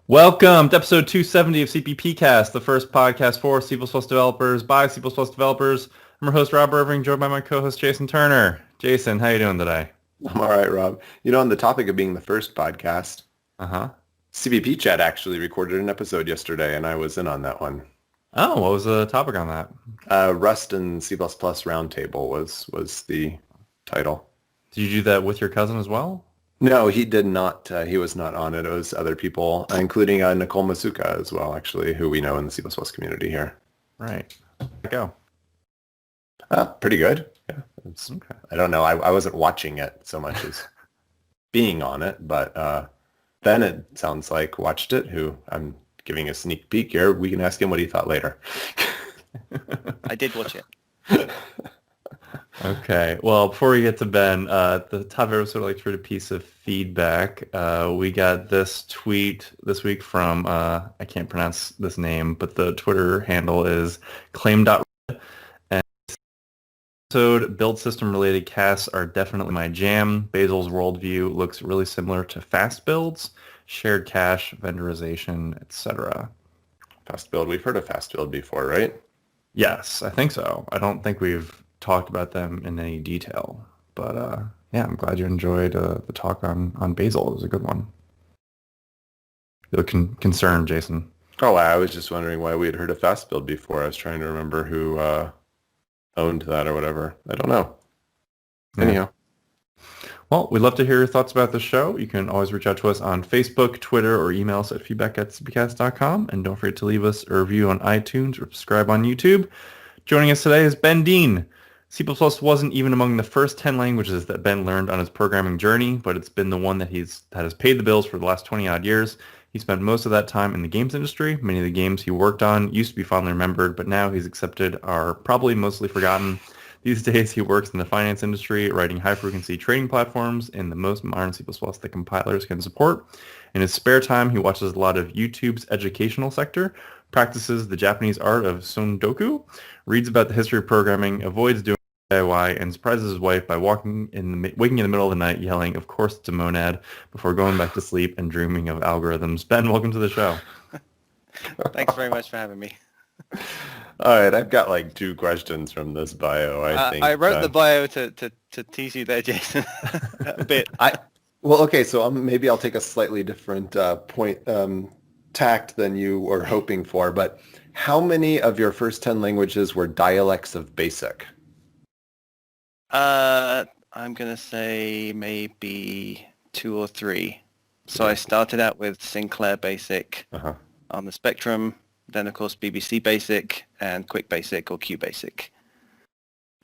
Welcome to episode 270 of CppCast, the first podcast for C++ developers by C++ developers. I'm your host, Rob Irving, joined by my co-host, Jason Turner. Jason, how you doing today? I'm all right, Rob. On the topic of being the first podcast, CppChat actually recorded an episode yesterday, and I was in on that one. Oh, what was the topic on that? Rust and C++ Roundtable was the title. Did you do that with your cousin as well? No, he did not. He was not on it. It was other people, including Nicole Masuka as well, actually, who we know in the C++ community here. Right. Go. Pretty good. Yeah. Okay. I don't know. I wasn't watching it so much as being on it, but Ben, it sounds like, watched it, who I'm giving a sneak peek here. We can ask him what he thought later. I did watch it. Okay. Well, before we get to Ben, the top episode, I'd like to read a piece of feedback. We got this tweet this week from, I can't pronounce this name, but the Twitter handle is claim.red. And this episode, build system related casts are definitely my jam. Basil's worldview looks really similar to fast builds, shared cache, vendorization, etc. Fast build. We've heard of fast build before, right? Yes, I think so. I don't think we've talked about them in any detail, but yeah, I'm glad you enjoyed the talk on Basil. It was a good one. You look concerned, Jason. Oh, I was just wondering why we had heard of fast build before. I was trying to remember who owned that or whatever. I don't know. Yeah. Anyhow. Well, we'd love to hear your thoughts about the show. You can always reach out to us on Facebook, Twitter, or email us at feedback@cppcast.com. And don't forget to leave us a review on iTunes or subscribe on YouTube. Joining us today is Ben Deane. C++ wasn't even among the first 10 languages that Ben learned on his programming journey, but it's been the one that has paid the bills for the last 20-odd years. He spent most of that time in the games industry. Many of the games he worked on used to be fondly remembered, but now he's accepted are probably mostly forgotten. These days, he works in the finance industry, writing high-frequency trading platforms in the most modern C++ that compilers can support. In his spare time, he watches a lot of YouTube's educational sector, practices the Japanese art of sondoku, reads about the history of programming, avoids doing DIY, and surprises his wife by waking in the middle of the night yelling, "Of course it's a monad," before going back to sleep and dreaming of algorithms. Ben, welcome to the show. Thanks very much for having me. All right, I've got like two questions from this bio, I think. I wrote the bio to tease you there, Jason, a bit. Well, okay, so maybe I'll take a slightly different tact than you were hoping for, but how many of your first 10 languages were dialects of BASIC? I'm going to say maybe 2 or 3. So I started out with Sinclair BASIC on the Spectrum, then of course BBC BASIC and Quick BASIC or QBasic.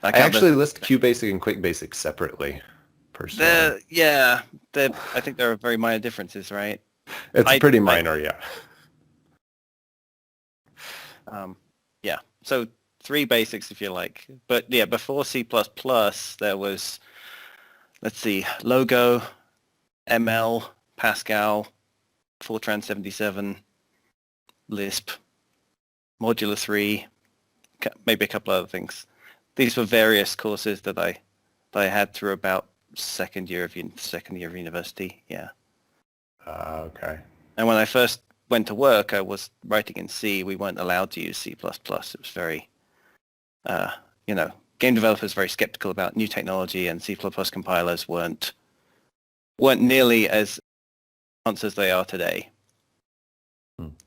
I actually list QBasic and Quick BASIC separately, personally. I think there are very minor differences, right? It's pretty minor, yeah. Yeah, so 3 basics if you like. But yeah, before C++, there was, let's see, Logo, ML, Pascal, Fortran 77, Lisp, Modular 3, maybe a couple other things. These were various courses that I had through about second year of university. Yeah. Okay. And when I first went to work, I was writing in C. We weren't allowed to use C++. It was very, game developers very skeptical about new technology, and C++ compilers weren't nearly as advanced as they are today.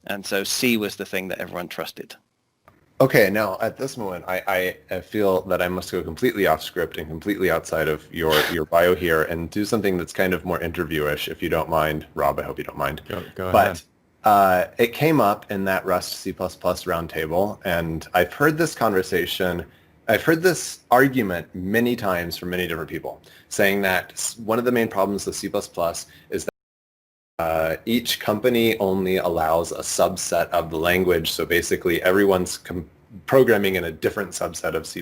And so C was the thing that everyone trusted. Okay, now at this moment, I feel that I must go completely off script and completely outside of your bio here and do something that's kind of more interview-ish, if you don't mind. Rob, I hope you don't mind. Go ahead. But it came up in that Rust C++ roundtable, and I've heard this argument many times from many different people, saying that one of the main problems with C++ is that each company only allows a subset of the language, so basically everyone's programming in a different subset of C++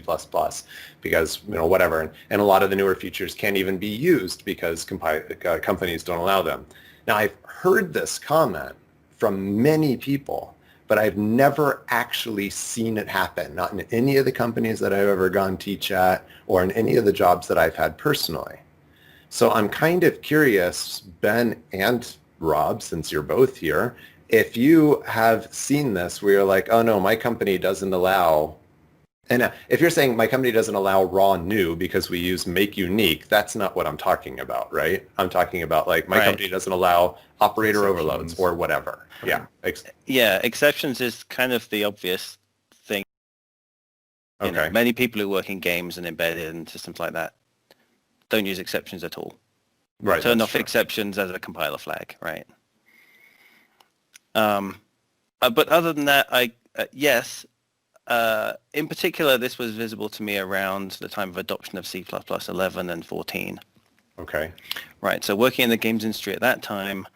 because, whatever, and a lot of the newer features can't even be used because companies don't allow them. Now, I've heard this comment from many people, but I've never actually seen it happen, not in any of the companies that I've ever gone teach at or in any of the jobs that I've had personally. So I'm kind of curious, Ben and Rob, since you're both here, if you have seen this where you're like, oh no, my company doesn't allow, and if you're saying my company doesn't allow raw new because we use make unique, that's not what I'm talking about, right? I'm talking about like my company doesn't allow operator overloads or whatever. Yeah. Yeah, exceptions is kind of the obvious thing. You know, many people who work in games and embedded and systems like that don't use exceptions at all. Right. Turn off exceptions as a compiler flag, right? But other than that, yes. In particular, this was visible to me around the time of adoption of C++ 11 and 14. Okay. Right. So working in the games industry at that time,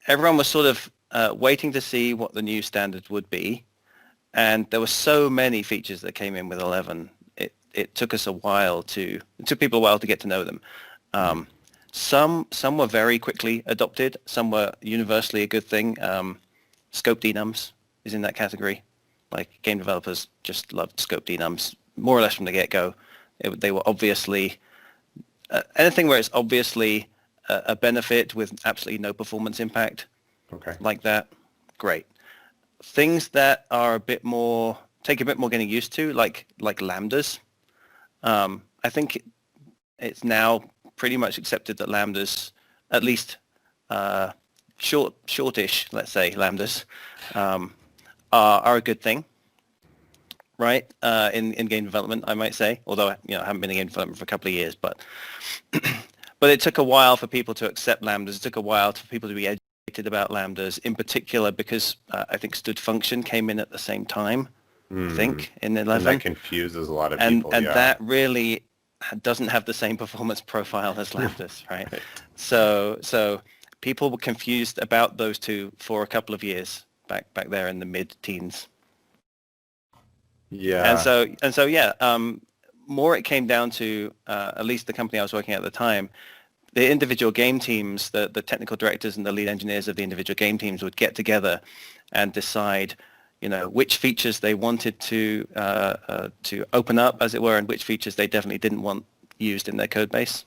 everyone was sort of waiting to see what the new standard would be. And there were so many features that came in with 11. It took us it took people a while to get to know them. Some were very quickly adopted. Some were universally a good thing. Scope denums is in that category. Like game developers just loved scope denums more or less from the get-go. They were obviously anything where it's obviously a benefit with absolutely no performance impact. Okay. Like that, great. Things that are take a bit more getting used to, like lambdas. I think it's now pretty much accepted that lambdas, at least shortish, let's say, lambdas, are a good thing, right? In game development, I might say, although I haven't been in game development for a couple of years, but but it took a while for people to accept lambdas. It took a while for people to be educated about lambdas, in particular because I think stood function came in at the same time. I think in 11. And that confuses a lot of people. And that really doesn't have the same performance profile as lambdas, right? So people were confused about those two for a couple of years back there in the mid-teens. Yeah. And so more it came down to at least the company I was working at the time. The individual game teams, the technical directors and the lead engineers of the individual game teams would get together and decide, which features they wanted to open up, as it were, and which features they definitely didn't want used in their code base.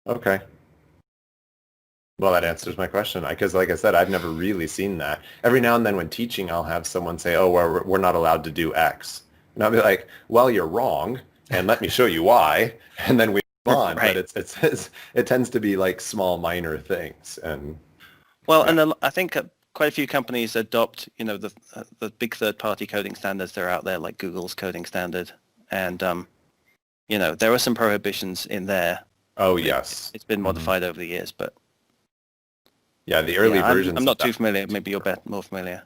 Okay. Well, that answers my question, because like I said, I've never really seen that. Every now and then when teaching, I'll have someone say, oh, well, we're not allowed to do X. And I'll be like, well, you're wrong, and let me show you why, and then we move on. Right. But it tends to be like small, minor things. And and I think quite a few companies adopt, the big third-party coding standards that are out there, like Google's coding standard. And, there are some prohibitions in there. Oh, yes. It's been modified over the years, but... Yeah, the early versions... I'm not too familiar. Maybe you're more familiar.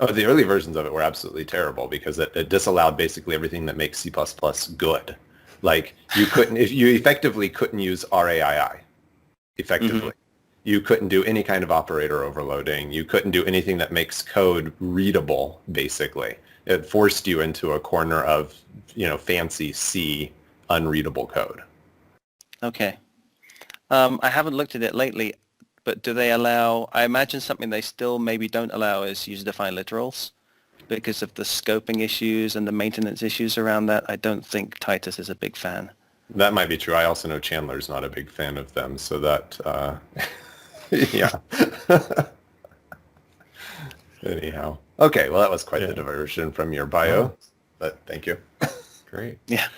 Oh, the early versions of it were absolutely terrible because it disallowed basically everything that makes C++ good. Like, you effectively couldn't use RAII, effectively. Mm-hmm. You couldn't do any kind of operator overloading. You couldn't do anything that makes code readable, basically. It forced you into a corner of, fancy C unreadable code. Okay. I haven't looked at it lately, but do they allow, I imagine something they still maybe don't allow is user-defined literals because of the scoping issues and the maintenance issues around that. I don't think Titus is a big fan. That might be true. I also know Chandler's not a big fan of them, so that... yeah. Anyhow. Okay, well, that was quite the diversion from your bio, but thank you. Great. Yeah.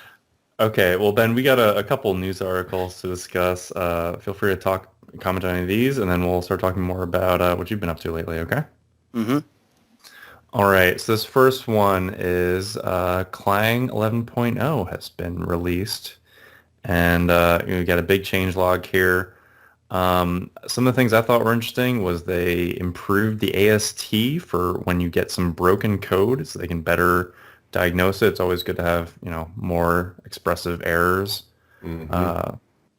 Okay, well, Ben, we got a couple news articles to discuss. Feel free to comment on any of these, and then we'll start talking more about what you've been up to lately, okay? Mm-hmm. All right, so this first one is Clang 11.0 has been released, and we got a big changelog here. Some of the things I thought were interesting was they improved the AST for when you get some broken code so they can better diagnose it. It's always good to have, more expressive errors. Mm-hmm.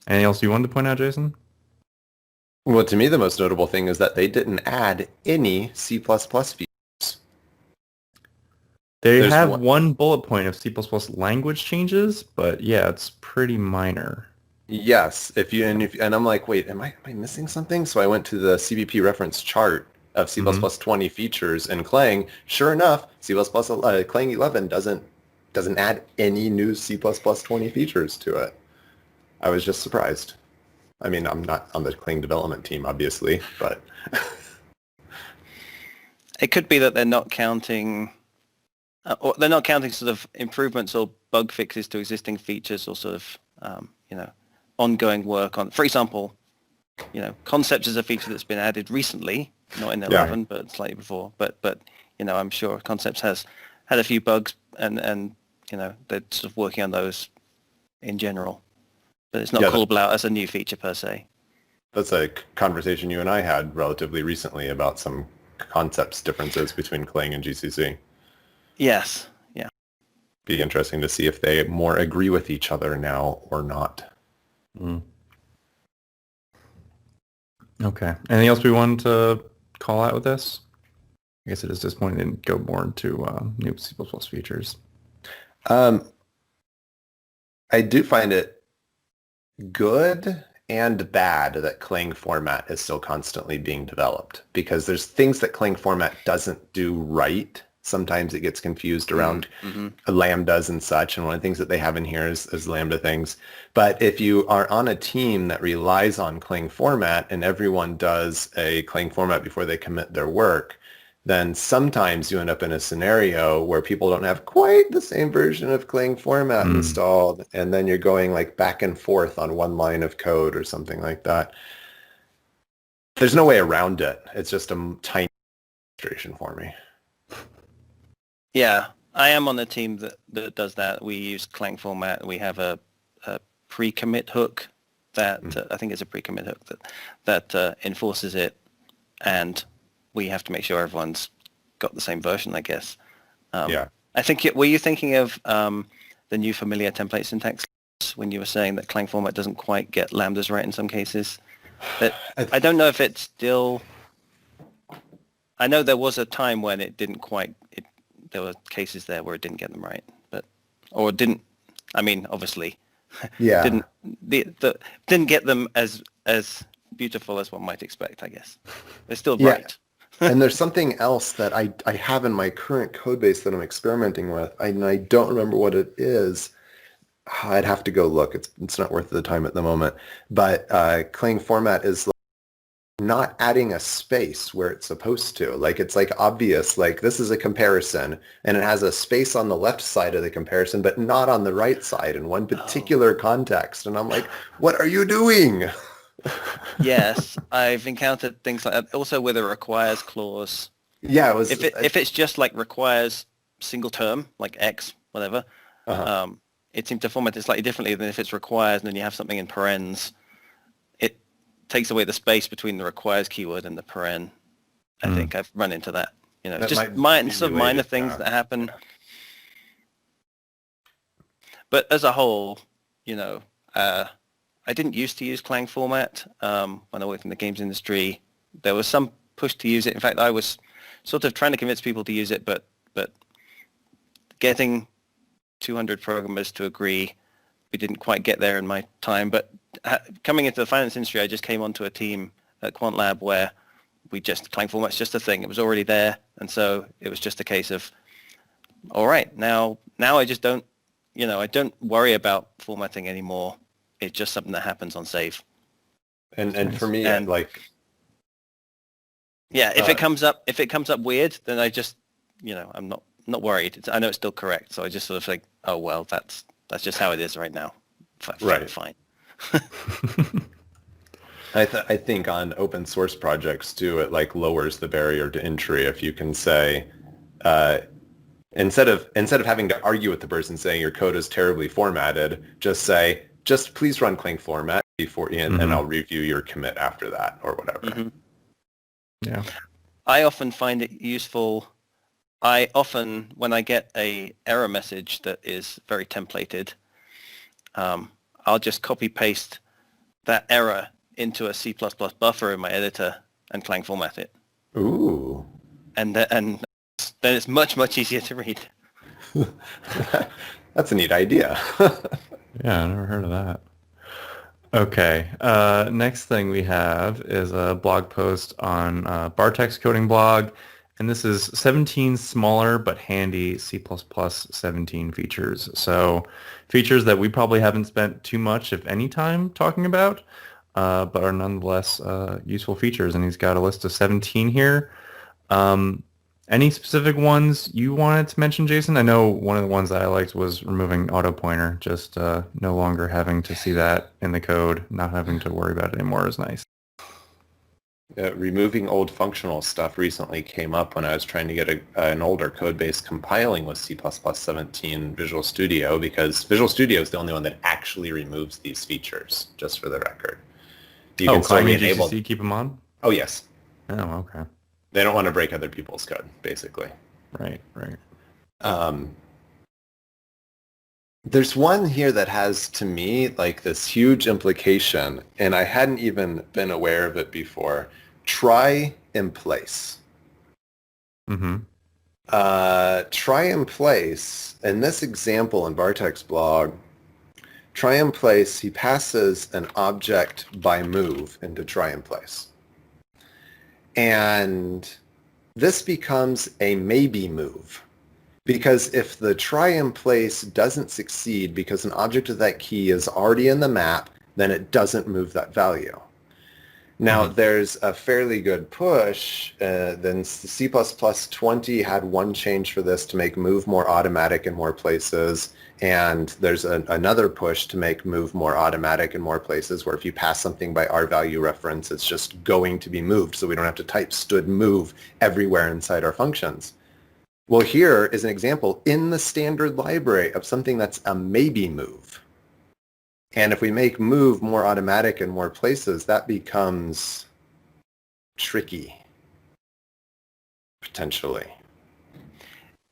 Anything else you wanted to point out, Jason? Well, to me, the most notable thing is that they didn't add any C++ features. There's one bullet point of C++ language changes, but yeah, it's pretty minor. Yes, and I'm like, wait, am I missing something? So I went to the CPP reference chart of C++ 20 features in Clang. Sure enough, Clang 11 doesn't add any new C++ 20 features to it. I was just surprised. I mean, I'm not on the Clang development team, obviously, but It could be that they're not counting, or they're not counting sort of improvements or bug fixes to existing features, or sort of ongoing work on. For example, concepts is a feature that's been added recently, not in 11, but slightly before. But I'm sure concepts has had a few bugs, and they're sort of working on those in general. But it's not callable out as a new feature per se. That's a conversation you and I had relatively recently about some concepts differences between Clang and GCC. Yes. Yeah. Be interesting to see if they more agree with each other now or not. Mm. Okay. Anything else we wanted to call out with this? I guess it is disappointing to go more into new C++ features. I do find it good and bad that Clang format is still constantly being developed, because there's things that Clang format doesn't do right. Sometimes it gets confused around lambdas and such, and one of the things that they have in here is lambda things. But if you are on a team that relies on Clang format and everyone does a Clang format before they commit their work, then sometimes you end up in a scenario where people don't have quite the same version of Clang format installed, and then you're going like back and forth on one line of code or something like that. There's no way around it. It's just a tiny frustration for me. Yeah, I am on the team that does that. We use Clang format. We have a pre-commit hook that I think it's a pre-commit hook that enforces it, and we have to make sure everyone's got the same version, I guess. I think, were you thinking of the new familiar template syntax when you were saying that Clang format doesn't quite get lambdas right in some cases? But I don't know if it's still... I know there was a time when it didn't quite... there were cases there where it didn't get them right, obviously, didn't get them as beautiful as one might expect, I guess. They're still right. And there's something else that I have in my current code base that I'm experimenting with, and I don't remember what it is. I'd have to go look. It's not worth the time at the moment. But Clang format is not adding a space where it's supposed to. Like, it's like obvious, like this is a comparison and it has a space on the left side of the comparison, but not on the right side in one particular context. And I'm like, what are you doing? Yes, I've encountered things like that. Also with a requires clause. Yeah, it was. If it's just like requires single term, like X, whatever, it seems to format it slightly differently than if it's requires and then you have something in parens. It takes away the space between the requires keyword and the paren. I think I've run into that. That just might minor things that happen. But as a whole, I didn't used to use Clang format when I worked in the games industry. There was some push to use it. In fact, I was sort of trying to convince people to use it, but getting 200 programmers to agree, we didn't quite get there in my time. But coming into the finance industry, I just came onto a team at Quantlab where Clang format's just a thing. It was already there, and so it was just a case of, all right, now I just don't, I don't worry about formatting anymore. It's just something that happens on save. And for me, if it comes up weird, then I just, I'm not worried. I know it's still correct, so I just sort of think, oh well, that's just how it is right now. Fine. I think on open source projects too, it like lowers the barrier to entry if you can say, instead of having to argue with the person saying your code is terribly formatted, just say, just please run Clang format before, and I'll review your commit after that or whatever. Yeah. I often find it useful. When I get a error message that is very templated, I'll just copy paste that error into a C++ buffer in my editor and Clang format it. Ooh. And then it's much, much easier to read. That's a neat idea. Yeah, I never heard of that. Okay. Next thing we have is a blog post on Bartek's coding blog. And this is 17 smaller but handy C++ 17 features. So features that we probably haven't spent too much, if any, time talking about. but are nonetheless useful features. And he's got a list of 17 here. Any specific ones you wanted to mention, Jason? I know one of the ones that I liked was removing auto pointer. Just no longer having to see that in the code, not having to worry about it anymore is nice. Removing old functional stuff recently came up when I was trying to get an older code base compiling with C++ 17 Visual Studio, because Visual Studio is the only one that actually removes these features, just for the record. You can still Clang and re-enable. GCC, keep them on? Oh, yes. Oh, okay. They don't want to break other people's code, basically. Right. There's one here that has, to me, like this huge implication, and I hadn't even been aware of it before. Try in place. Mm-hmm. Try in place, in this example in Bartek's blog, try in place, he passes an object by move into try in place. And this becomes a maybe move. Because if the try in place doesn't succeed because an object of that key is already in the map, then it doesn't move that value. Now, there's a fairly good push. Then C++ 20 had one change for this to make move more automatic in more places. And there's another push to make move more automatic in more places, where if you pass something by R-value reference, it's just going to be moved. So we don't have to type stood move everywhere inside our functions. Well, here is an example in the standard library of something that's a maybe move. And if we make move more automatic in more places, that becomes tricky, potentially.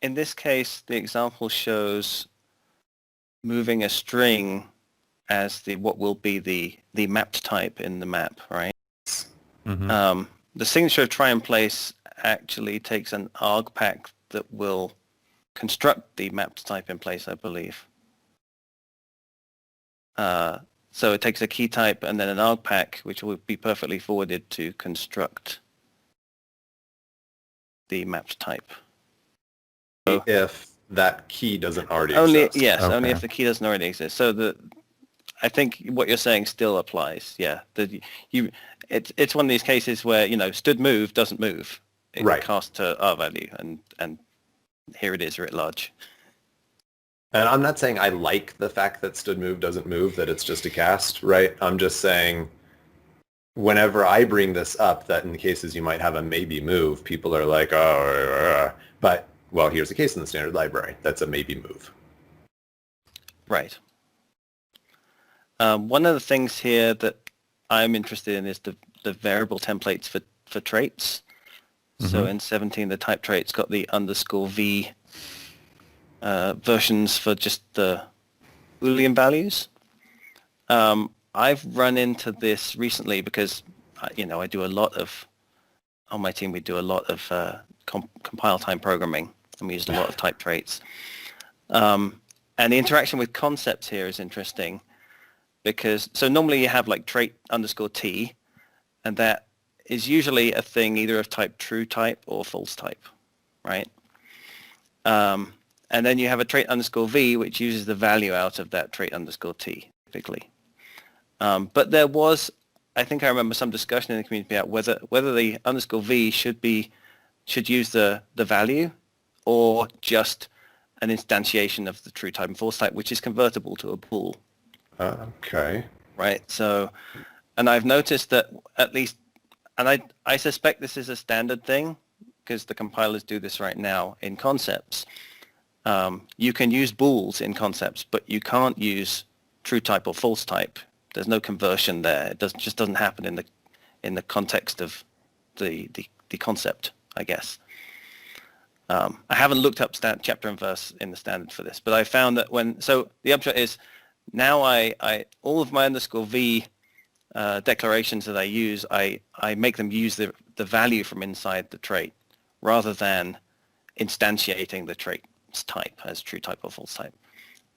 In this case, the example shows moving a string as what will be the mapped type in the map, right? Mm-hmm. The signature of try in place actually takes an argpack that will construct the mapped type in place, I believe. So it takes a key type and then an argpack, which will be perfectly forwarded to construct the mapped type. So If that key doesn't already only exist. yes, Okay. only if the key doesn't already exist. So I think what you're saying still applies. Yeah, it's one of these cases where stood move doesn't move. It Right. casts to R value, and here it is writ large. And I'm not saying I like the fact that stood move doesn't move, that it's just a cast, right? I'm just saying whenever I bring this up, that in cases you might have a maybe move, people are like, oh, but, well, here's a case in the standard library. That's a maybe move. Right. One of the things here that I'm interested in is the variable templates for traits. So in 17, the type trait's got the _v versions for just the Boolean values. I've run into this recently because, I do a lot of, on my team we do a lot of compile time programming, and we use a lot of type traits. And the interaction with concepts here is interesting because, so normally you have like trait _t, and that is usually a thing either of type true type or false type, right? And then you have a trait _v, which uses the value out of that trait _t, typically. But there was, I think I remember some discussion in the community about whether the _v should use the value or just an instantiation of the true type and false type, which is convertible to a bool. Okay. Right. So, and I've noticed that at least, and I suspect this is a standard thing because the compilers do this right now in concepts. You can use bools in concepts, but you can't use true type or false type. There's no conversion there. It just doesn't happen in the context of the concept, I guess. I haven't looked up chapter and verse in the standard for this, but I found that so the upshot is now I all of my _v declarations that I use, I make them use the value from inside the trait rather than instantiating the trait's type as true type or false type.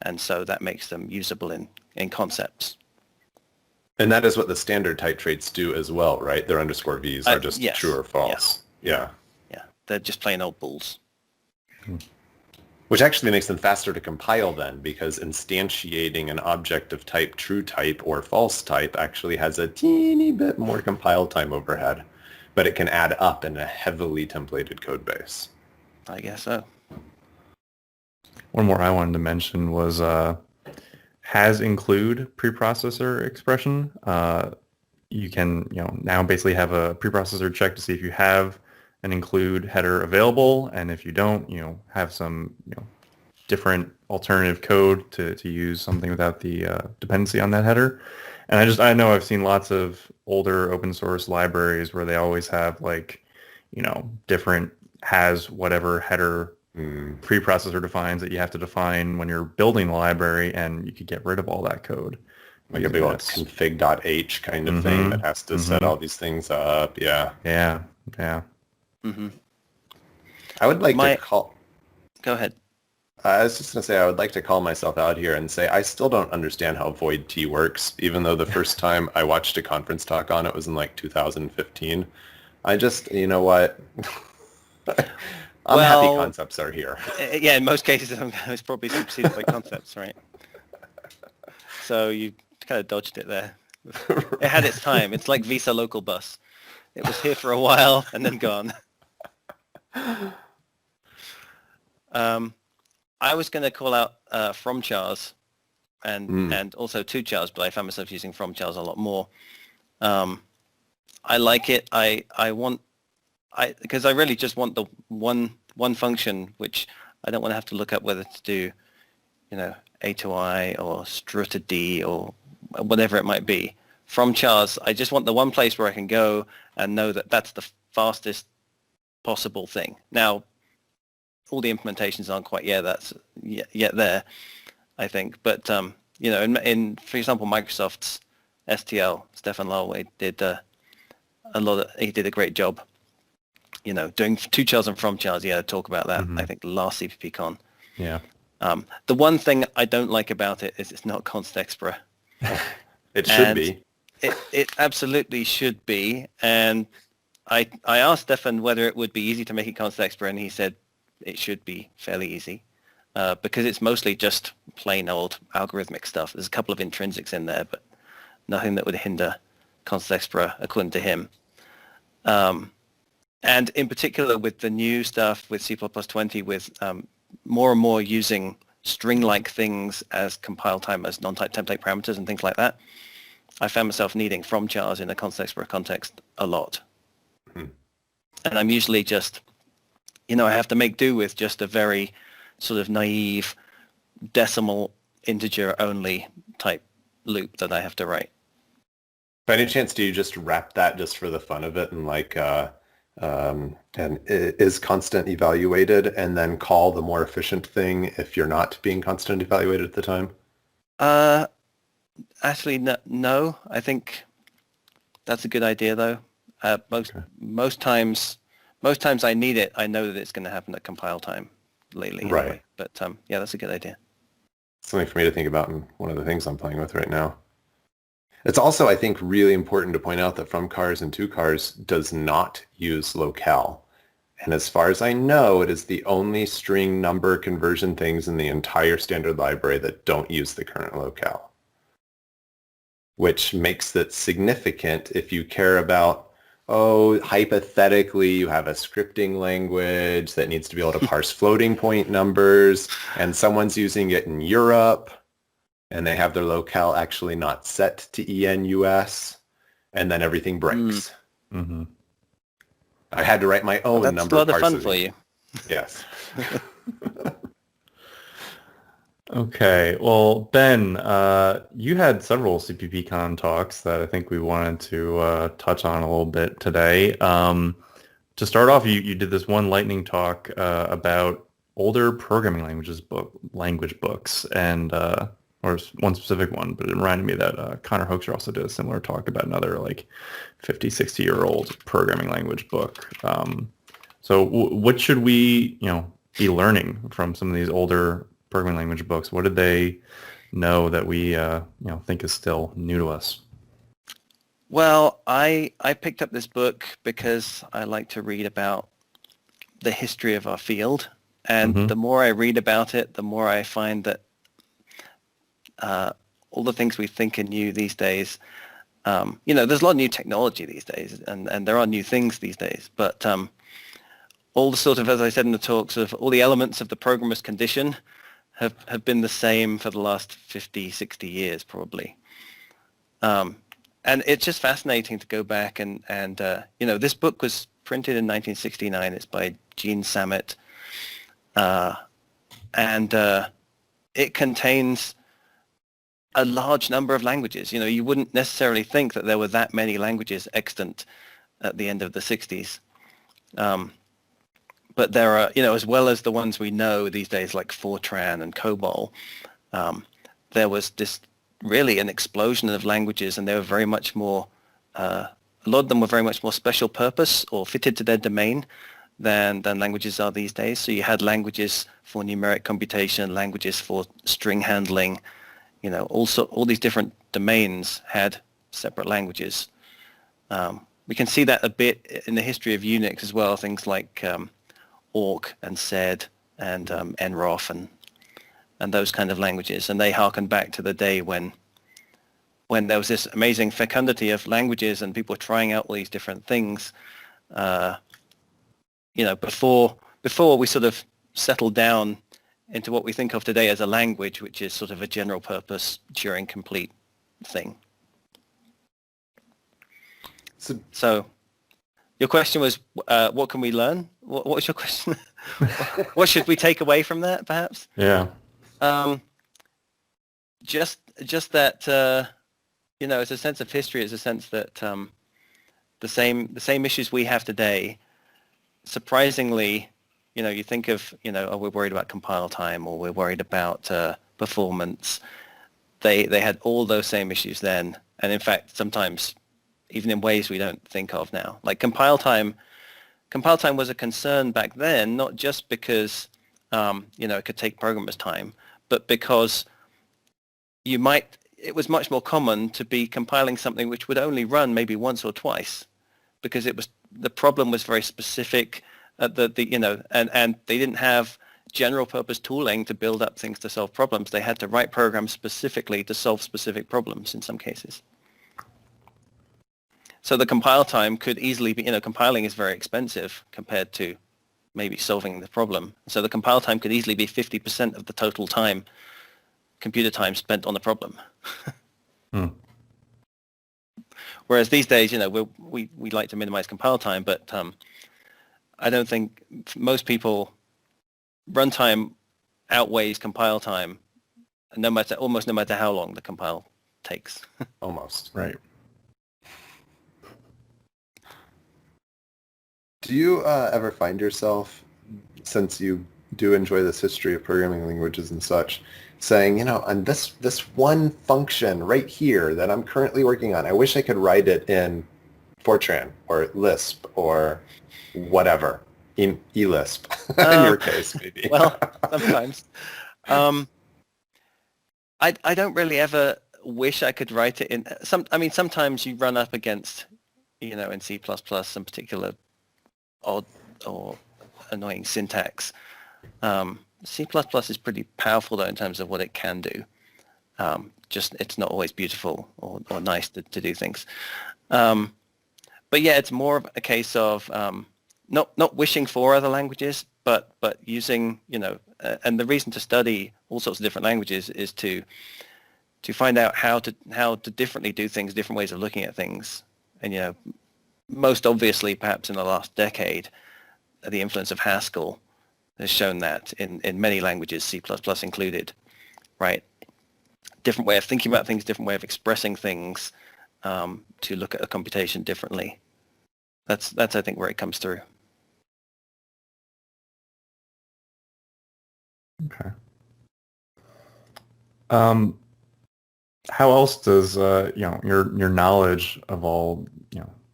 And so that makes them usable in concepts. And that is what the standard type traits do as well, right? Their _v's are just yes. true or false. Yeah. Yeah, they're just plain old bools. Which actually makes them faster to compile then, because instantiating an object of type true type or false type actually has a teeny bit more compile time overhead, but it can add up in a heavily templated code base. I guess so. One more I wanted to mention was has include preprocessor expression. You can now basically have a preprocessor check to see if you have an include header available, and if you don't, have some different alternative code to use something without the dependency on that header. And I know I've seen lots of older open source libraries where they always have different has whatever header preprocessor defines that you have to define when you're building the library, and you could get rid of all that code. Like a big old config.h kind of thing that has to set all these things up. Yeah. Yeah. Mm-hmm. I would like to call... Go ahead. I was just going to say I would like to call myself out here and say I still don't understand how void T works, even though the first time I watched a conference talk on it was in 2015. I just, you know what? I'm happy concepts are here. Yeah, in most cases it's probably superseded by concepts, right? So you kind of dodged it there. It had its time. It's like Visa Local Bus. It was here for a while and then gone. I was going to call out from chars and also to chars, but I found myself using from chars a lot more. I like it. Because I really just want the one function, which I don't want to have to look up whether to do, A to I or str to D or whatever it might be. From chars, I just want the one place where I can go and know that that's the fastest possible thing. Now, all the implementations aren't quite yet there, I think. But in for example, Microsoft's STL, Stefan Lalway did he did a great job. Doing to chars and from chars. Yeah, talk about that. I think the last CppCon. Yeah. The one thing I don't like about it is it's not const expra. It should be. It absolutely should be. And I asked Stefan whether it would be easy to make it const expra, and he said it should be fairly easy because it's mostly just plain old algorithmic stuff. There's a couple of intrinsics in there, but nothing that would hinder const expra according to him. And in particular with the new stuff with C++20, with more and more using string-like things as compile time as non-type template parameters and things like that, I found myself needing from chars in a const expra context a lot. And I'm usually just, I have to make do with just a very sort of naive decimal integer only type loop that I have to write. By any chance, do you just wrap that just for the fun of it and and is constant evaluated and then call the more efficient thing if you're not being constant evaluated at the time? Actually, no. I think that's a good idea though. Most times I need it, I know that it's going to happen at compile time lately. Anyway. Right. But yeah, that's a good idea. Something for me to think about in one of the things I'm playing with right now. It's also, I think, really important to point out that from cars and to cars does not use locale. And as far as I know, it is the only string number conversion things in the entire standard library that don't use the current locale, which makes it significant if you care about, hypothetically, you have a scripting language that needs to be able to parse floating point numbers, and someone's using it in Europe, and they have their locale actually not set to ENUS, and then everything breaks. Mm-hmm. I had to write my own that's number a lot of fun parsing. for you. Yes. Okay. Well, Ben, you had several CppCon talks that I think we wanted to touch on a little bit today. To start off, you did this one lightning talk about older programming language books, and or one specific one, but it reminded me that Connor Hoekstra also did a similar talk about another 50, 60-year-old programming language book. So what should we, be learning from some of these older programming language books? What did they know that we, think is still new to us? Well, I picked up this book because I like to read about the history of our field, And Mm-hmm. the more I read about it, the more I find that all the things we think are new these days, there's a lot of new technology these days, and there are new things these days, but all the sort of, as I said in the talk, sort of all the elements of the programmer's condition have been the same for the last 50, 60 years probably. And it's just fascinating to go back and this book was printed in 1969. It's by Gene Samet, and it contains a large number of languages. You wouldn't necessarily think that there were that many languages extant at the end of the 60s. But there are, as well as the ones we know these days like Fortran and COBOL, there was this really an explosion of languages, and they were very much more, a lot of them were very much more special purpose or fitted to their domain than languages are these days. So you had languages for numeric computation, languages for string handling, also all these different domains had separate languages. We can see that a bit in the history of Unix as well, things like awk and sed and nroff and those kind of languages, and they harken back to the day when there was this amazing fecundity of languages and people were trying out all these different things. Before we sort of settled down into what we think of today as a language, which is sort of a general purpose Turing complete thing. So your question was, what can we learn? What was your question? What should we take away from that, perhaps? Yeah. Just that, it's a sense of history. It's a sense that the same issues we have today, surprisingly, you think of, we're worried about compile time, or we're worried about performance. They had all those same issues then, and in fact, sometimes even in ways we don't think of now. Like compile time was a concern back then, not just because it could take programmers time, but because it was much more common to be compiling something which would only run maybe once or twice, because the problem was very specific, and they didn't have general purpose tooling to build up things to solve problems. They had to write programs specifically to solve specific problems in some cases. So the compile time could easily be, compiling is very expensive compared to maybe solving the problem. So the compile time could easily be 50% of the total time, computer time spent on the problem. Whereas these days, we like to minimize compile time, but I don't think most people, runtime outweighs compile time, almost no matter how long the compile takes. Almost. Right. Do you ever find yourself, since you do enjoy this history of programming languages and such, saying, on this one function right here that I'm currently working on, I wish I could write it in Fortran or Lisp or whatever, in eLisp, in your case, maybe. Well, sometimes. I don't really ever wish I could write it in sometimes you run up against, in C++, some particular odd or annoying syntax. C++ is pretty powerful though in terms of what it can do. Just it's not always beautiful or nice to do things. But yeah, it's more of a case of not wishing for other languages, but using, and the reason to study all sorts of different languages is to find out how to differently do things, different ways of looking at things. And most obviously, perhaps in the last decade, the influence of Haskell has shown that in many languages, C++ included, right? Different way of thinking about things, different way of expressing things, to look at a computation differently. That's I think where it comes through. Okay. How else does your knowledge of all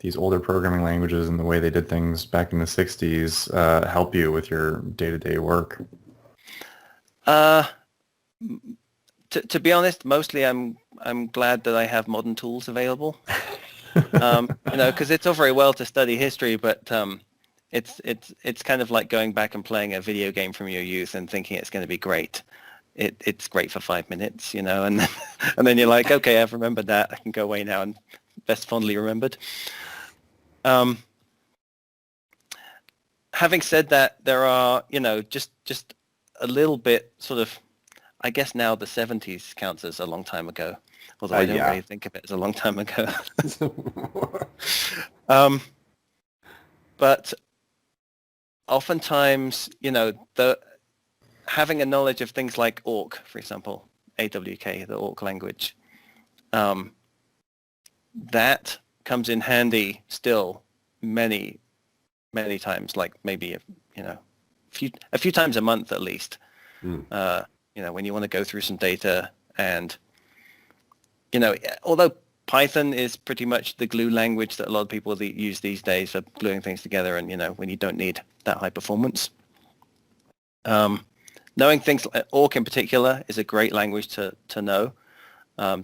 these older programming languages and the way they did things back in the 60s help you with your day-to-day work? To be honest, mostly I'm glad that I have modern tools available. Because it's all very well to study history, but It's kind of like going back and playing a video game from your youth and thinking it's going to be great. It's great for 5 minutes, and then, and then you're like, okay, I've remembered that. I can go away now and best fondly remembered. Having said that, there are, just a little bit sort of, I guess now the 70s counts as a long time ago, although I don't really think of it as a long time ago. But oftentimes, having a knowledge of things like awk, for example, AWK, the awk language, that comes in handy still many times, like maybe a few times a month at least. When you want to go through some data, and although Python is pretty much the glue language that a lot of people use these days for gluing things together, and when you don't need that high performance. Knowing things like awk in particular is a great language to know,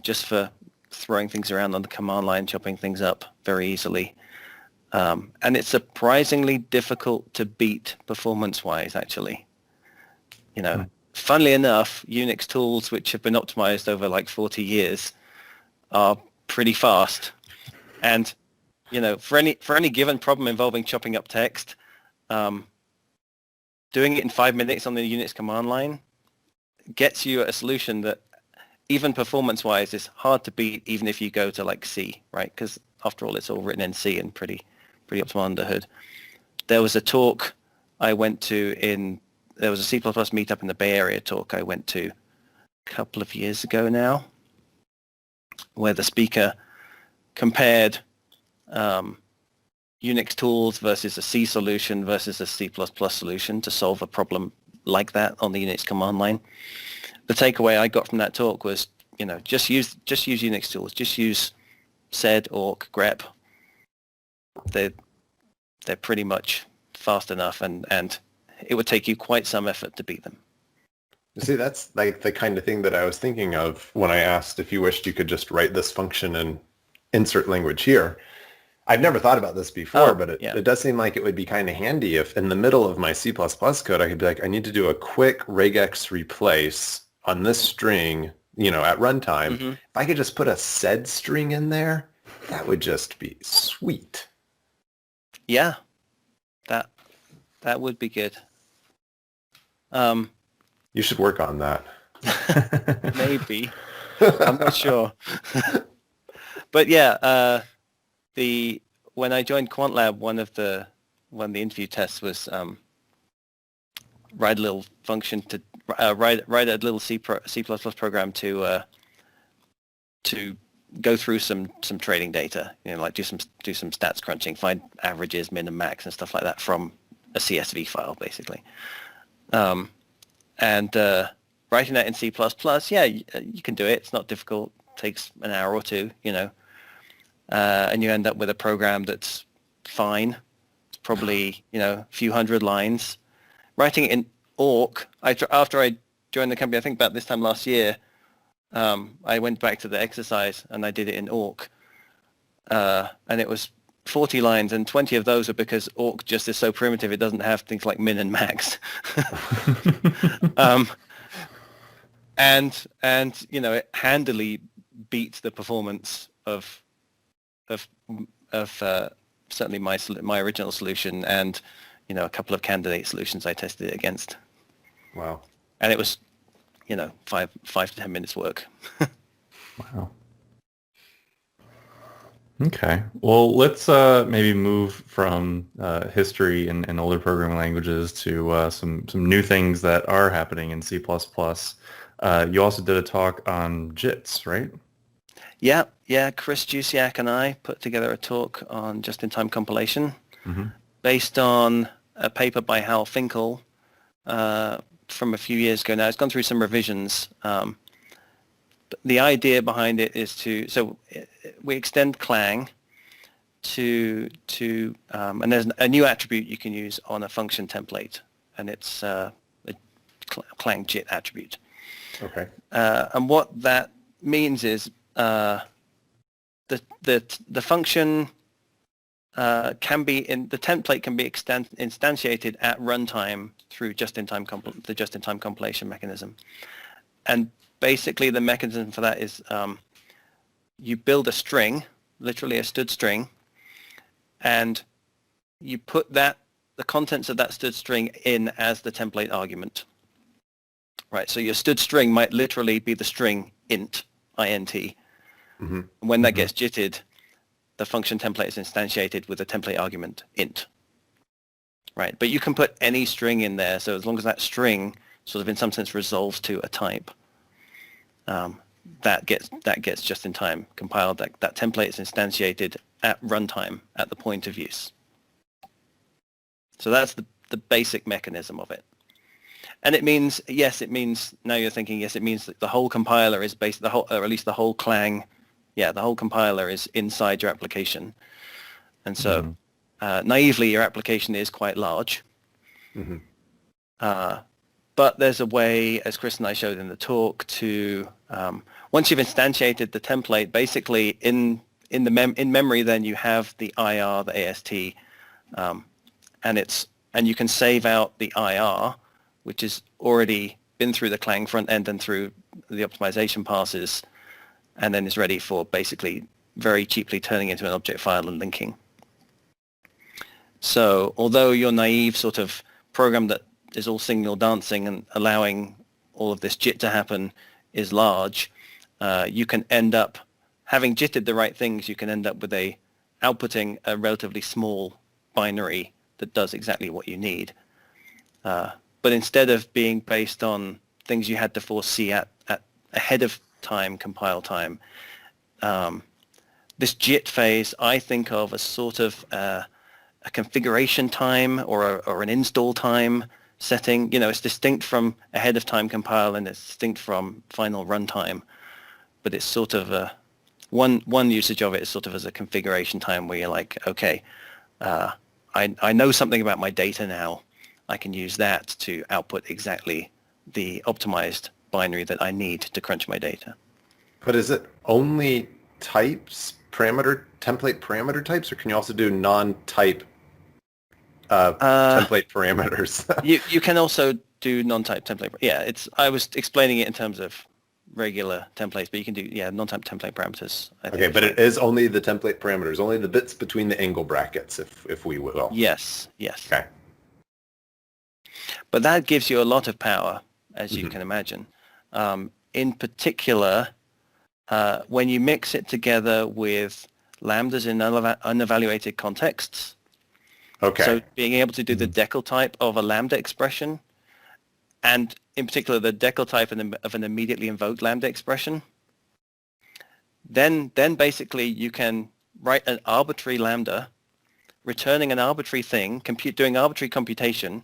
just for throwing things around on the command line, chopping things up very easily. And it's surprisingly difficult to beat performance-wise, actually. Funnily enough, Unix tools which have been optimized over like 40 years are pretty fast. And, for any given problem involving chopping up text, doing it in 5 minutes on the Unix command line gets you a solution that even performance-wise is hard to beat, even if you go to like C, right? Because after all, it's all written in C and pretty optimal under the hood. There was a talk I went to there was a C++ meetup in the Bay Area talk I went to a couple of years ago now, where the speaker compared Unix tools versus a C solution versus a C++ solution to solve a problem like that on the Unix command line. The takeaway I got from that talk was, just use Unix tools, just use sed, awk, grep. They're pretty much fast enough, and it would take you quite some effort to beat them. See, that's like the kind of thing that I was thinking of when I asked if you wished you could just write this function and insert language here. I've never thought about this before, but it does seem like it would be kind of handy if in the middle of my C++ code, I could be like, I need to do a quick regex replace on this string, at runtime. Mm-hmm. If I could just put a sed string in there, that would just be sweet. Yeah, that would be good. You should work on that. Maybe. I'm not sure. But yeah, when I joined Quantlab, one of the interview tests was write a little function to write a little C++ program to go through some trading data, like do some stats crunching, find averages, min and max and stuff like that from a CSV file, basically. And writing that in C++, yeah, you can do it. It's not difficult. It takes an hour or two, and you end up with a program that's fine. It's probably, a few hundred lines. Writing it in awk, after I joined the company, I think about this time last year, I went back to the exercise and I did it in awk. And it was 40 lines, and 20 of those are because awk just is so primitive it doesn't have things like min and max. And it handily beats the performance of certainly my original solution and a couple of candidate solutions I tested it against. Wow. And it was 5 to 10 minutes work. Wow. Okay. Well, let's maybe move from history and older programming languages to some new things that are happening in C++. You also did a talk on JITs, right? Yeah. Chris Jusiak and I put together a talk on just-in-time compilation based on a paper by Hal Finkel from a few years ago now. It's gone through some revisions. But the idea behind it is we extend Clang to and there's a new attribute you can use on a function template, and it's a Clang JIT attribute. Okay. And what that means is the function the template can be instantiated at runtime through the just-in-time compilation mechanism. And basically the mechanism for that is you build a string, literally a std string, and you put the contents of that std string in as the template argument. Right, so your std string might literally be the string int, int. Mm-hmm. When that gets JITted, the function template is instantiated with a template argument int. Right, but you can put any string in there, so as long as that string sort of in some sense resolves to a type, that gets just in time compiled. That template is instantiated at runtime at the point of use. So that's the basic mechanism of it. And it means, now you're thinking, yes, it means that the whole compiler is based, or at least the whole Clang, the whole compiler is inside your application. And so naively, your application is quite large. Mm-hmm. But there's a way, as Chris and I showed in the talk, to, once you've instantiated the template, basically in memory, then you have the IR, the AST, and you can save out the IR, which has already been through the Clang front end and through the optimization passes, and then is ready for basically very cheaply turning into an object file and linking. So although your naive sort of program that is all signal dancing and allowing all of this JIT to happen is large, you can end up, having JITted the right things, you can end up with outputting a relatively small binary that does exactly what you need. But instead of being based on things you had to foresee at ahead of time, compile time, this JIT phase I think of as sort of a configuration time or an install time setting. It's distinct from ahead of time compile and it's distinct from final runtime, but it's sort of one usage of it is sort of as a configuration time where you're like, okay, I know something about my data now. I can use that to output exactly the optimized binary that I need to crunch my data. But is it only types, template parameter types, or can you also do non-type template parameters? you can also do non-type template. Yeah, I was explaining it in terms of regular templates, but you can do non-type template parameters. Okay, but it is only the template parameters, only the bits between the angle brackets, if we will. Yes. Okay. But that gives you a lot of power, as you can imagine. In particular, when you mix it together with lambdas in unevaluated contexts. Okay. So being able to do the decal type of a lambda expression, and in particular the decal type of an immediately invoked lambda expression, then basically you can write an arbitrary lambda, returning an arbitrary thing, doing arbitrary computation,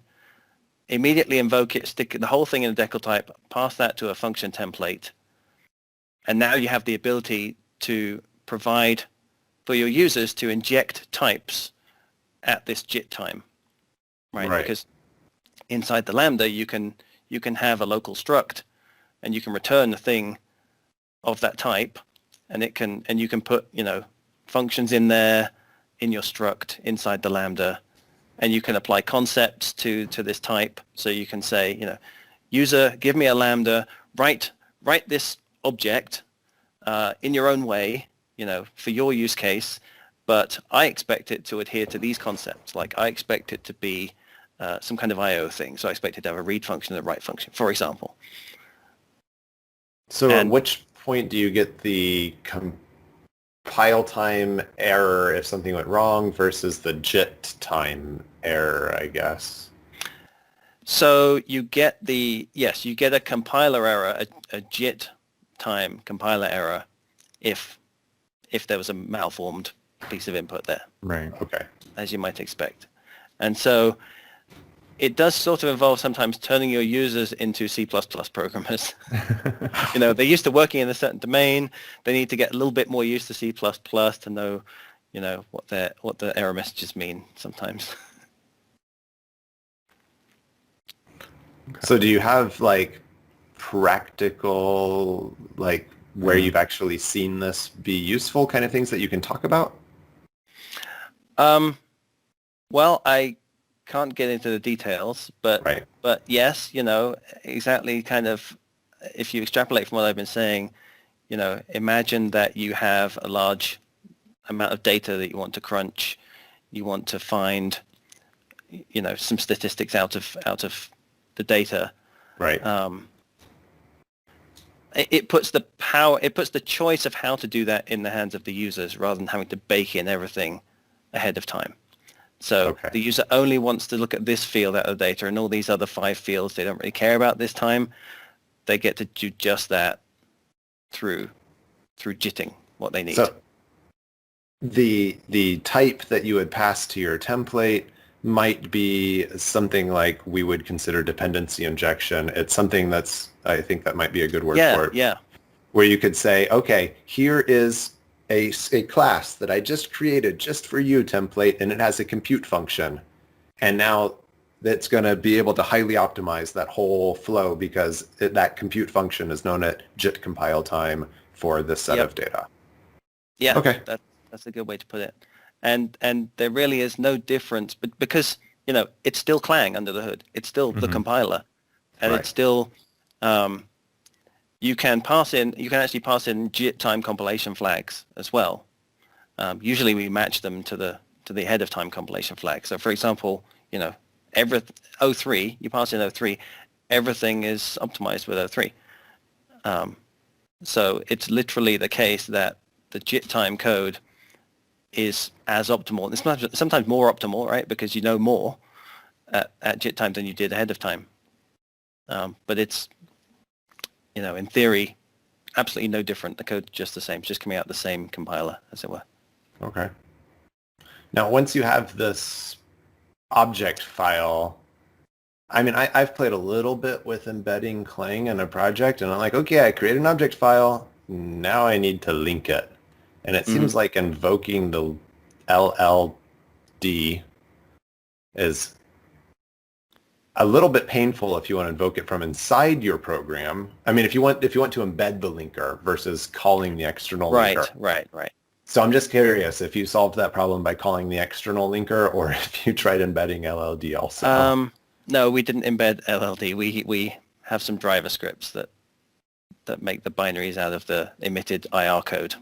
immediately invoke it, stick the whole thing in a decal type, pass that to a function template, and now you have the ability to provide for your users to inject types at this JIT time, right? Because inside the lambda you can have a local struct, and you can return the thing of that type, and you can put functions in there in your struct inside the lambda. And you can apply concepts to this type. So you can say, user, give me a lambda, write this object in your own way, for your use case, but I expect it to adhere to these concepts. Like I expect it to be some kind of I/O thing. So I expect it to have a read function and a write function, for example. So at which point do you get the compile time error if something went wrong versus the JIT time error, I guess? So you get a compiler error, a JIT time compiler error if there was a malformed piece of input there. Right. Okay. As you might expect. And so it does sort of involve sometimes turning your users into C++ programmers. They're used to working in a certain domain. They need to get a little bit more used to C++ to know, what the error messages mean sometimes. Okay. So do you have practical, where you've actually seen this be useful kind of things that you can talk about? Well, I can't get into the details, but Right. yes, exactly. Kind of, if you extrapolate from what I've been saying, imagine that you have a large amount of data that you want to crunch. You want to find, some statistics out of the data. Right. It puts the choice of how to do that in the hands of the users rather than having to bake in everything ahead of time. So Okay. the user only wants to look at this field out of the data, and all these other 5 fields they don't really care about this time. They get to do just that through JITting what they need. So the type that you would pass to your template might be something like we would consider dependency injection. It's something I think that might be a good word for it. Yeah. Where you could say, okay, here is a class that I just created just for you, template, and it has a compute function. And now that's going to be able to highly optimize that whole flow because that compute function is known at JIT compile time for this set of data. Yeah, okay. That's a good way to put it. And there really is no difference, but because, it's still Clang under the hood. It's still the compiler. And it's still, you can actually pass in JIT time compilation flags as well. Usually we match them to the ahead of time compilation flag. So for example, every 03, you pass in 03, everything is optimized with 03. So it's literally the case that the JIT time code is as optimal. It's sometimes more optimal, right? Because you know more at JIT time than you did ahead of time. But it's, in theory, absolutely no different. The code's just the same. It's just coming out the same compiler, as it were. Okay. Now, once you have this object file, I mean, I've played a little bit with embedding Clang in a project, and I'm like, okay, I create an object file. Now I need to link it. And it seems like invoking the LLD is a little bit painful if you want to invoke it from inside your program. I mean, if you want to embed the linker versus calling the external linker. Right. So I'm just curious if you solved that problem by calling the external linker or if you tried embedding LLD also. No, we didn't embed LLD. We have some driver scripts that make the binaries out of the emitted IR code.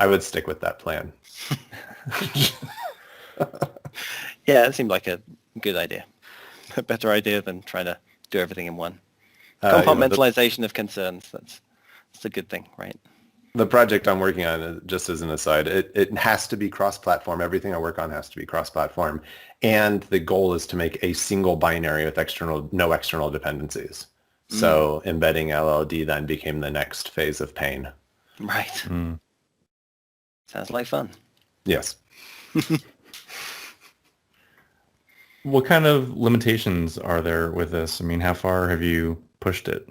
I would stick with that plan. Yeah, it seemed like a good idea. A better idea than trying to do everything in one. Compartmentalization of concerns, that's a good thing, right? The project I'm working on, just as an aside, it has to be cross-platform. Everything I work on has to be cross-platform. And the goal is to make a single binary with no external dependencies. So embedding LLD then became the next phase of pain. Right. Sounds like fun. Yes. What kind of limitations are there with this? I mean, how far have you pushed it?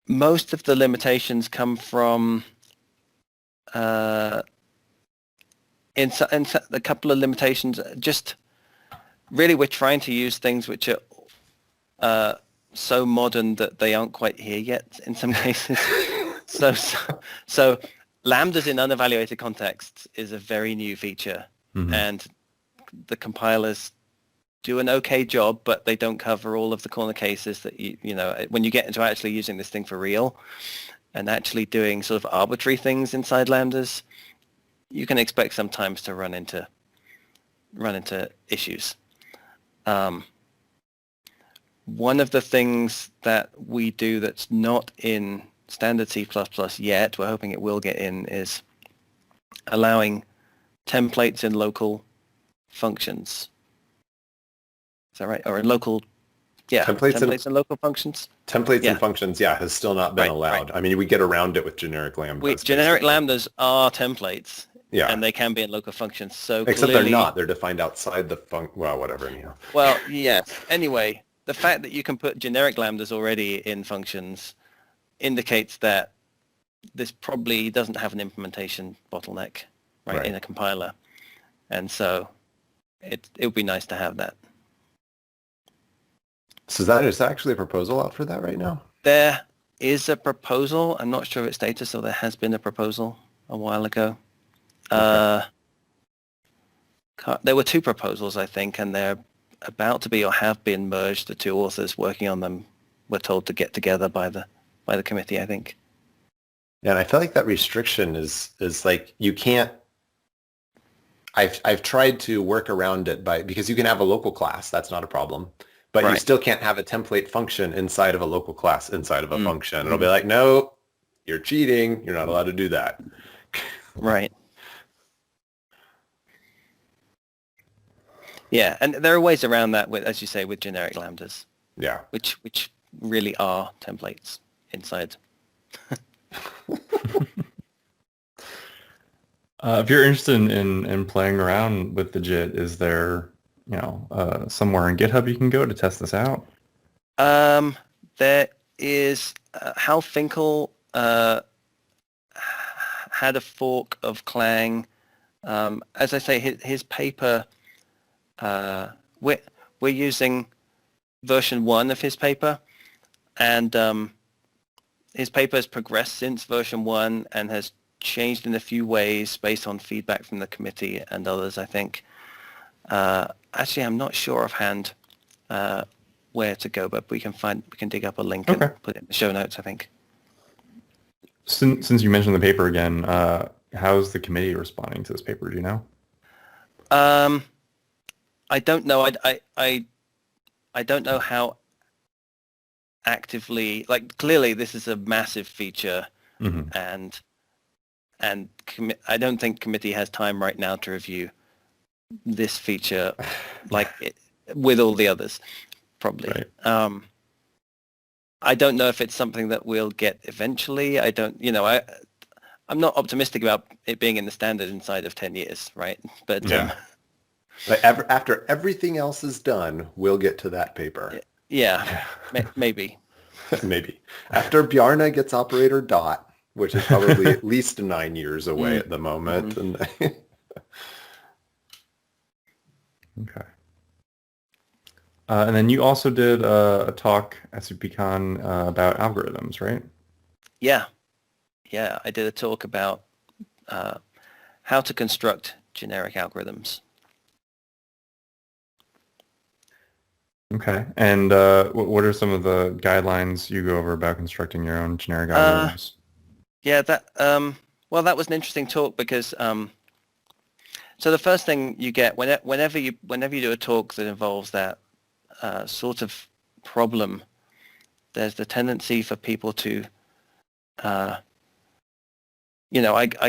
Most of the limitations come from in a couple of limitations. Just really, we're trying to use things which are so modern that they aren't quite here yet in some cases. So lambdas in unevaluated contexts is a very new feature, and the compilers do an okay job, but they don't cover all of the corner cases that when you get into actually using this thing for real and actually doing sort of arbitrary things inside lambdas, you can expect sometimes to run into issues. One of the things that we do that's not in standard C++ yet, we're hoping it will get in, is allowing templates in local functions. Is that right? Or in local, templates and local functions. Templates and functions, has still not been allowed. Right. I mean, we get around it with generic lambdas. Generic lambdas are templates. Yeah. And they can be in local functions. So except they're not. They're defined outside the whatever. Anyhow. Well, yes. Anyway, the fact that you can put generic lambdas already in functions indicates that this probably doesn't have an implementation bottleneck, right. in a compiler. And so it would be nice to have that. So is that actually a proposal out for that right now? There is a proposal. I'm not sure of its status, so there has been a proposal a while ago. Okay. there were two proposals, I think, and they're about to be or have been merged. The two authors working on them were told to get together by the committee, I think. Yeah, and I feel like that restriction is like you can't. I've tried to work around it because you can have a local class, that's not a problem, but you Right. still can't have a template function inside of a local class inside of a function. It'll be Mm. like, no, you're cheating. You're not allowed to do that. Right. Yeah, and there are ways around that, with, as you say, with generic lambdas, Yeah. which really are templates inside. If you're interested in playing around with the JIT, is there, somewhere on GitHub you can go to test this out? There is Hal Finkel had a fork of Clang. As I say, his paper, we're using version 1 of his paper, and his paper has progressed since version 1 and has changed in a few ways based on feedback from the committee and others, I think. Actually, I'm not sure offhand where to go, but we can dig up a link and put it in the show notes, I think. Since you mentioned the paper again, how's the committee responding to this paper? Do you know? I don't know. I don't know how actively, like, clearly this is a massive feature, and I don't think committee has time right now to review this feature with all the others, probably. Right. I don't know if it's something that we'll get eventually. I don't, I'm not optimistic about it being in the standard inside of 10 years, right? But but after everything else is done, we'll get to that paper. Yeah, maybe. Maybe. After Bjarne gets operator dot, which is probably at least 9 years away at the moment. Okay. And then you also did a talk at CppCon about algorithms, right? Yeah, I did a talk about how to construct generic algorithms. Okay, and what are some of the guidelines you go over about constructing your own generic algorithms? Yeah, that was an interesting talk because so the first thing you get whenever you do a talk that involves that sort of problem, there's the tendency for people to, I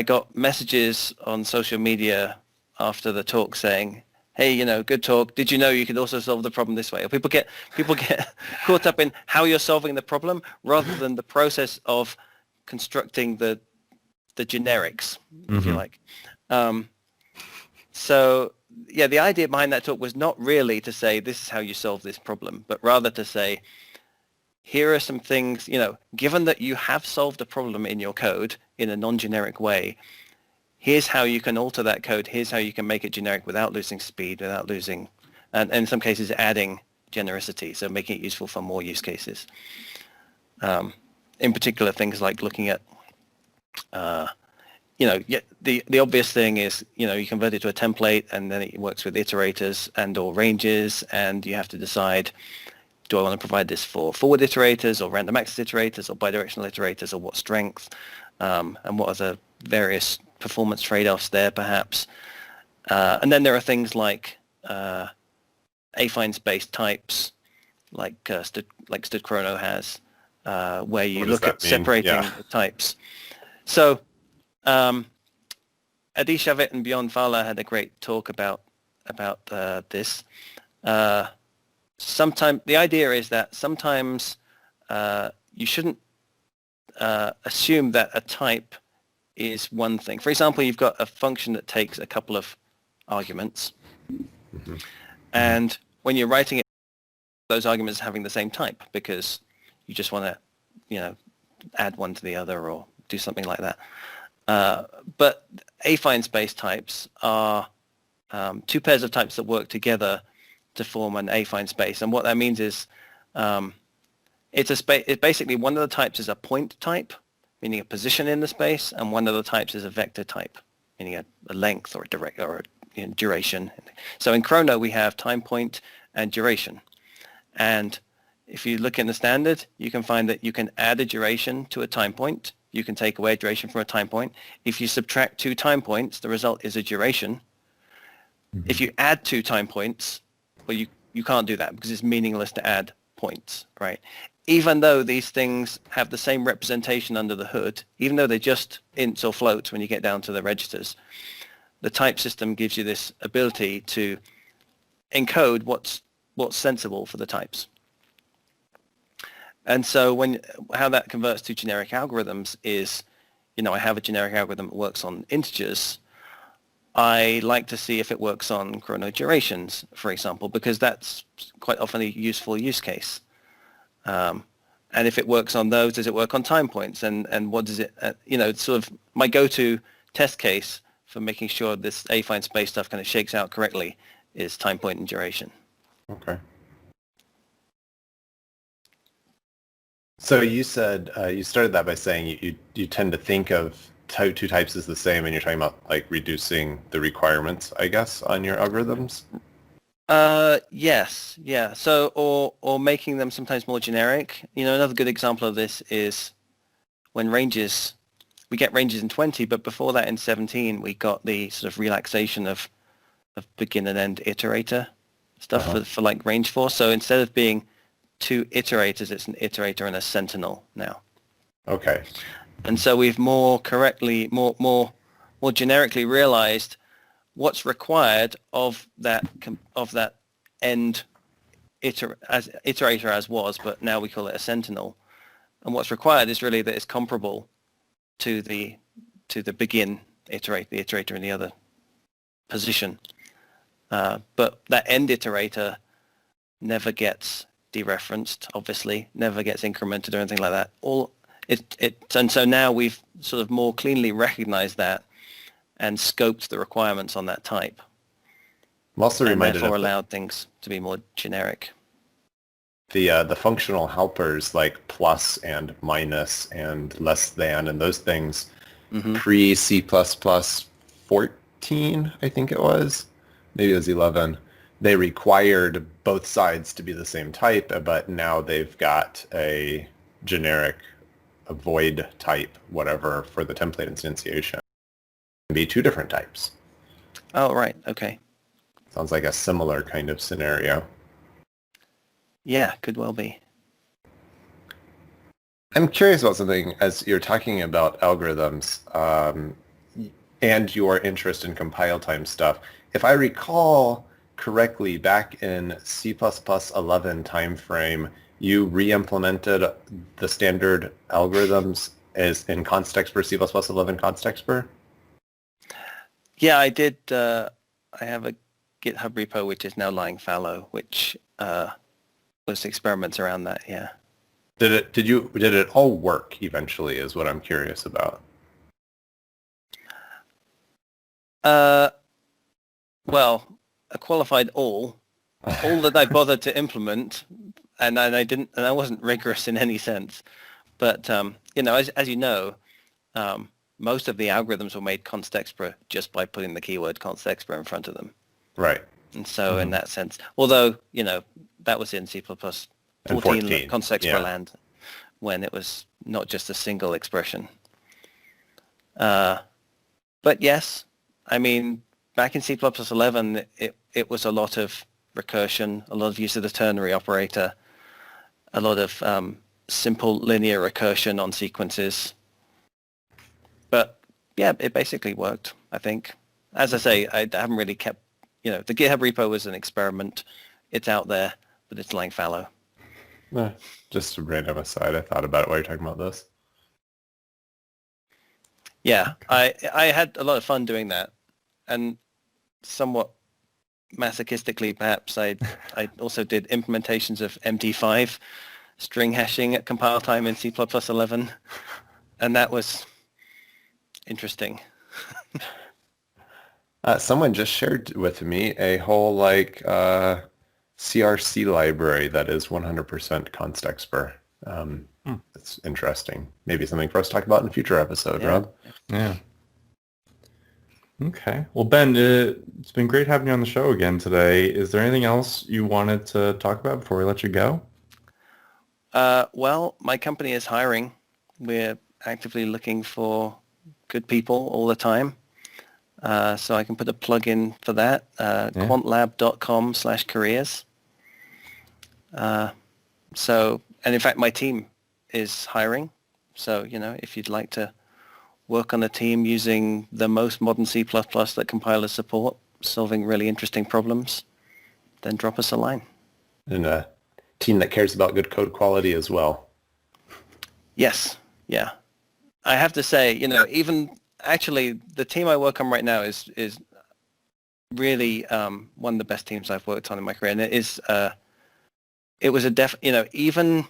got messages on social media after the talk saying, hey, good talk. Did you know you could also solve the problem this way? Or people get caught up in how you're solving the problem rather than the process of constructing the generics, if you like. So yeah, the idea behind that talk was not really to say this is how you solve this problem, but rather to say, here are some things, given that you have solved a problem in your code in a non-generic way, here's how you can alter that code, here's how you can make it generic without losing speed, without losing, and in some cases adding genericity, so making it useful for more use cases. In particular, things like looking at the obvious thing is, you convert it to a template and then it works with iterators and or ranges, and you have to decide, do I want to provide this for forward iterators or random access iterators or bidirectional iterators, or what strength, and what are the various performance trade-offs there perhaps. And then there are things like affine-based types, like stdchrono has, where you look at separating the types. So Adi Shavit and Bjorn Fala had a great talk about this. Sometimes the idea is that sometimes you shouldn't assume that a type is one thing. For example, you've got a function that takes a couple of arguments, and when you're writing it, those arguments having the same type because you just want to, add one to the other or do something like that. But affine space types are two pairs of types that work together to form an affine space, and what that means is it's basically one of the types is a point type, meaning a position in the space, and one of the types is a vector type, meaning a length or a direct or duration. So in Chrono, we have time point and duration. And if you look in the standard, you can find that you can add a duration to a time point. You can take away a duration from a time point. If you subtract 2 time points, the result is a duration. Mm-hmm. If you add 2 time points, well, you can't do that because it's meaningless to add points, right? Even though these things have the same representation under the hood, even though they're just ints or floats when you get down to the registers, the type system gives you this ability to encode what's sensible for the types. And so how that converts to generic algorithms is, I have a generic algorithm that works on integers. I like to see if it works on chrono durations, for example, because that's quite often a useful use case. And if it works on those, does it work on time points? And what does it, it's sort of my go-to test case for making sure this affine space stuff kind of shakes out correctly is time point and duration. Okay. So you said, you started that by saying you tend to think of two types as the same, and you're talking about like reducing the requirements, I guess, on your algorithms? Yes, yeah. So, or making them sometimes more generic. Another good example of this is when we get ranges in 20, but before that in 17, we got the sort of relaxation of begin and end iterator stuff for like range force. So instead of being 2 iterators, it's an iterator and a sentinel now. Okay. And so we've more generically realized what's required of that end iterator as was, but now we call it a sentinel. And what's required is really that it's comparable to the begin iterator, the iterator in the other position. But that end iterator never gets dereferenced, obviously, never gets incremented or anything like that. And so now we've sort of more cleanly recognized that and scoped the requirements on that type. I'm also reminded and therefore allowed things to be more generic. The functional helpers like plus and minus and less than and those things pre C++ 14, I think it was. Maybe it was 11. They required both sides to be the same type, but now they've got a generic void type, whatever, for the template instantiation. It can be 2 different types. Oh, right. Okay. Sounds like a similar kind of scenario. Yeah, could well be. I'm curious about something as you're talking about algorithms and your interest in compile time stuff. If I recall correctly, back in C++ 11 timeframe, you re-implemented the standard algorithms as in constexpr, C++ 11 constexpr? Yeah, I did. I have a GitHub repo which is now lying fallow, which was experiments around that. Yeah. Did it all work eventually? Is what I'm curious about. Well, a qualified all that I bothered to implement, and I wasn't rigorous in any sense. But as you know, most of the algorithms were made constexpr just by putting the keyword constexpr in front of them. Right. And so in that sense, although, that was in C++ 14 constexpr land when it was not just a single expression. But yes, I mean, back in C++ 11, it was a lot of recursion, a lot of use of the ternary operator, a lot of simple linear recursion on sequences. But yeah, it basically worked, I think. As I say, I haven't really kept, the GitHub repo was an experiment. It's out there, but it's lying fallow. Just a random aside, I thought about it while you're talking about this. Yeah, okay. I had a lot of fun doing that. And somewhat masochistically, perhaps, I also did implementations of MD5 string hashing at compile time in C++ 11. And that was interesting. Someone just shared with me a whole CRC library that is 100% constexpr. It's interesting. Maybe something for us to talk about in a future episode, Rob. Yeah. Okay. Well, Ben, it's been great having you on the show again today. Is there anything else you wanted to talk about before we let you go? Well, my company is hiring. We're actively looking for good people all the time. So I can put a plug in for that, Yeah. quantlab.com/careers. And in fact, my team is hiring. So, if you'd like to work on a team using the most modern C++ that compilers support, solving really interesting problems, then drop us a line. And a team that cares about good code quality as well. Yes. Yeah. I have to say, even actually the team I work on right now is really one of the best teams I've worked on in my career. And it was even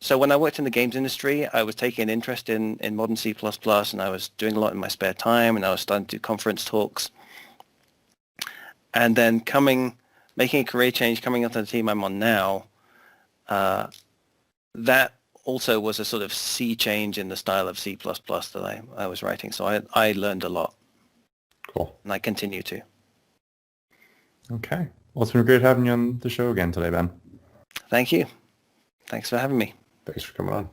so when I worked in the games industry, I was taking an interest in modern C++, and I was doing a lot in my spare time, and I was starting to do conference talks. And then making a career change, coming onto the team I'm on now, that also was a sort of sea change in the style of C++ that I was writing. So I learned a lot. Cool. And I continue to. Okay. Well, it's been great having you on the show again today, Ben. Thank you. Thanks for having me. Thanks for coming on.